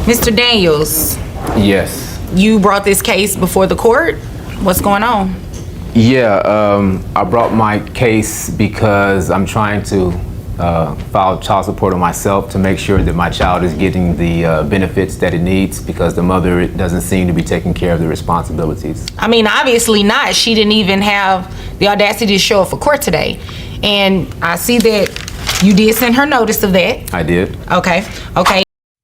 Mr. Daniels, Yes. you brought this case before the court. What's going on? Yeah, I brought my case because I'm trying to file child support on myself to make sure that my child is getting the benefits that it needs because the mother doesn't seem to be taking care of the responsibilities. I mean, obviously not. She didn't even have the audacity to show up for court today. And I see that you did send her notice of that. I did. Okay.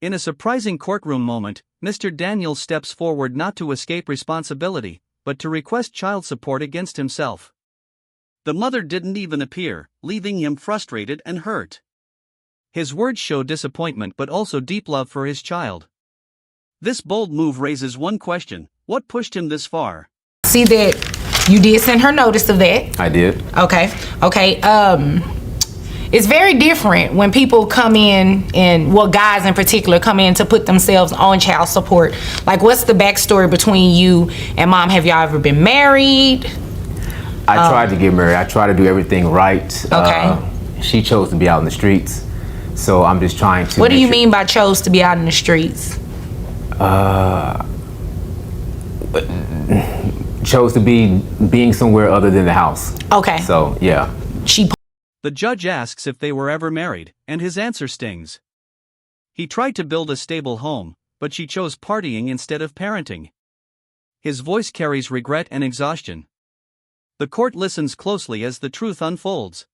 In a surprising courtroom moment, Mr. Daniels steps forward not to escape responsibility, but to request child support against himself. The mother didn't even appear, leaving him frustrated and hurt. His words show disappointment but also deep love for his child. This bold move raises one question: what pushed him this far? See that you did send her notice of that. I did. Okay. It's very different when people come in, and well, guys in particular come in to put themselves on child support. Like, what's the backstory between you and mom? Have y'all ever been married? I tried to get married. I tried to do everything right. Okay. She chose to be out in the streets, so I'm just trying to. What do you mean by chose to be out in the streets? Chose to being somewhere other than the house. Okay. So yeah. The judge asks if they were ever married, and his answer stings. He tried to build a stable home, but she chose partying instead of parenting. His voice carries regret and exhaustion. The court listens closely as the truth unfolds.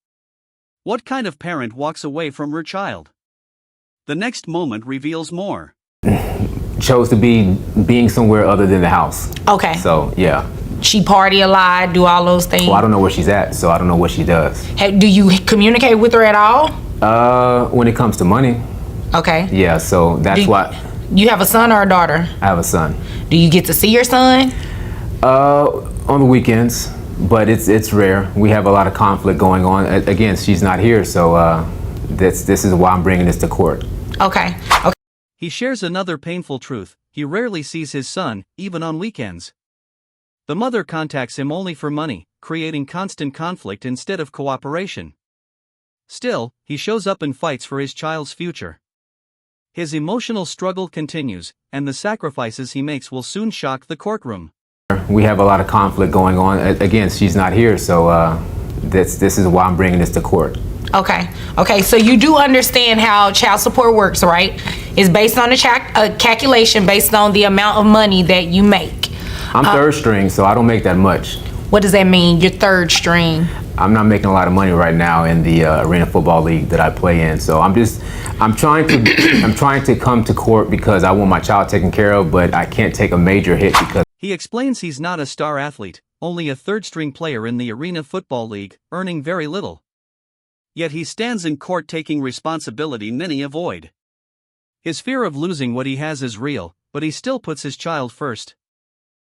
What kind of parent walks away from her child? The next moment reveals more. Chose to being somewhere other than the house. Okay. So yeah. She party a lot, do all those things? Well, I don't know where she's at, so I don't know what she does. Do you communicate with her at all? When it comes to money. Okay. Yeah, so that's why. You have a son or a daughter? I have a son. Do you get to see your son? On the weekends, but it's rare. We have a lot of conflict going on. Again, she's not here, so this is why I'm bringing this to court. Okay. He shares another painful truth: he rarely sees his son, even on weekends. The mother contacts him only for money, creating constant conflict instead of cooperation. Still, he shows up and fights for his child's future. His emotional struggle continues, and the sacrifices he makes will soon shock the courtroom. We have a lot of conflict going on. Again, she's not here, so this is why I'm bringing this to court. Okay, so you do understand how child support works, right? It's based on a calculation based on the amount of money that you make. I'm third string, so I don't make that much. What does that mean, you're third string? I'm not making a lot of money right now in the arena football league that I play in. So I'm trying to come to court because I want my child taken care of, but I can't take a major hit because. He explains he's not a star athlete, only a third-string player in the arena football league, earning very little. Yet he stands in court taking responsibility many avoid. His fear of losing what he has is real, but he still puts his child first.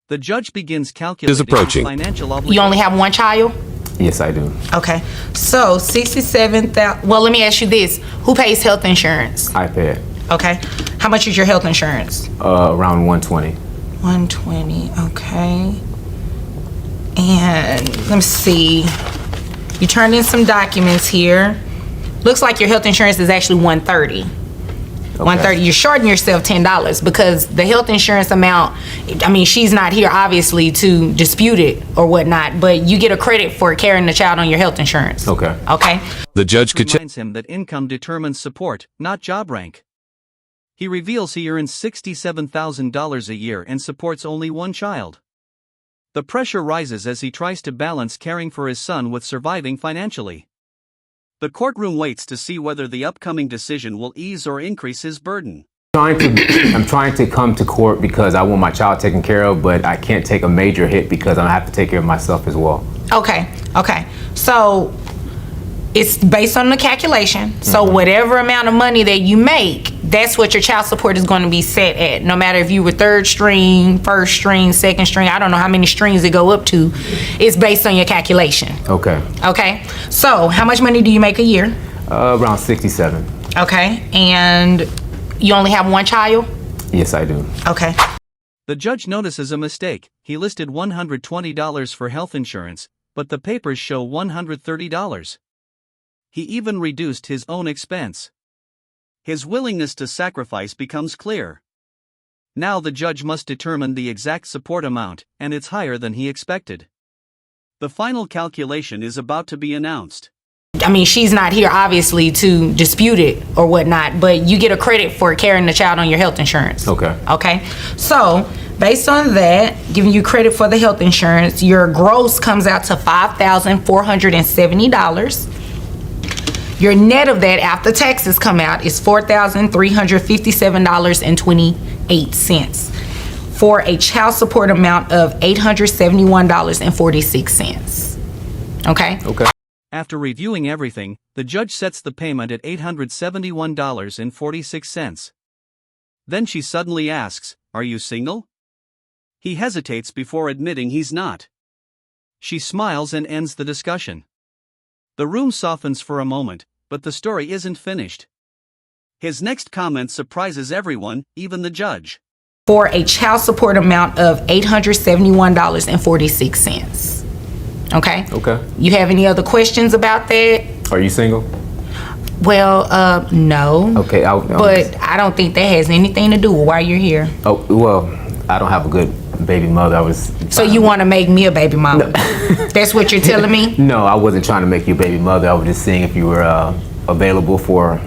The judge begins calculating his financial obligations. You only have one child? Yes, I do. Okay, so $67,000. Well, let me ask you this: who pays health insurance? I pay it. Okay, how much is your health insurance? Around 120. 120. Okay, and let me see. You turned in some documents here. Looks like your health insurance is actually 130. Okay. 130. You're shorting yourself $10 because the health insurance amount, I mean, she's not here obviously to dispute it or whatnot, but you get a credit for carrying the child on your health insurance. Okay. The judge reminds him that income determines support, not job rank. He reveals he earns $67,000 a year and supports only one child. The pressure rises as he tries to balance caring for his son with surviving financially. The courtroom waits to see whether the upcoming decision will ease or increase his burden. I'm trying to come to court because I want my child taken care of, but I can't take a major hit because I have to take care of myself as well. Okay. So it's based on the calculation. So whatever amount of money that you make, that's what your child support is going to be set at. No matter if you were third string, first string, second string, I don't know how many strings it go up to. It's based on your calculation. Okay. So how much money do you make a year? Around 67. Okay. And you only have one child? Yes, I do. Okay. The judge notices a mistake. He listed $120 for health insurance, but the papers show $130. He even reduced his own expense. His willingness to sacrifice becomes clear. Now the judge must determine the exact support amount, and it's higher than he expected. The final calculation is about to be announced. I mean, she's not here obviously to dispute it or whatnot, but you get a credit for carrying the child on your health insurance. Okay. Okay. So based on that, giving you credit for the health insurance, your gross comes out to $5,470. Your net of that after taxes come out is $4,357.28 for a child support amount of $871.46. Okay? Okay. After reviewing everything, the judge sets the payment at $871.46. Then she suddenly asks, "Are you single?" He hesitates before admitting he's not. She smiles and ends the discussion. The room softens for a moment, but the story isn't finished. His next comment surprises everyone, even the judge. For a child support amount of $871.46. Okay? Okay. You have any other questions about that? Are you single? Well, no. Okay. But I don't think that has anything to do with why you're here. Oh, well, I don't have a good baby mother. So you want to make me a baby mama? That's what you're telling me? No, I wasn't trying to make you a baby mother. I was just seeing if you were available to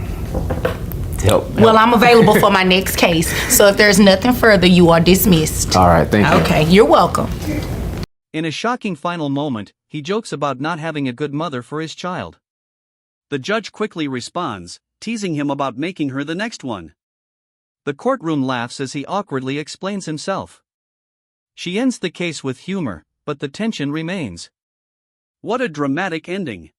help. Well, I'm available for my next case. So if there's nothing further, you are dismissed. All right, thank you. Okay, you're welcome. In a shocking final moment, he jokes about not having a good mother for his child. The judge quickly responds, teasing him about making her the next one. The courtroom laughs as he awkwardly explains himself. She ends the case with humor, but the tension remains. What a dramatic ending.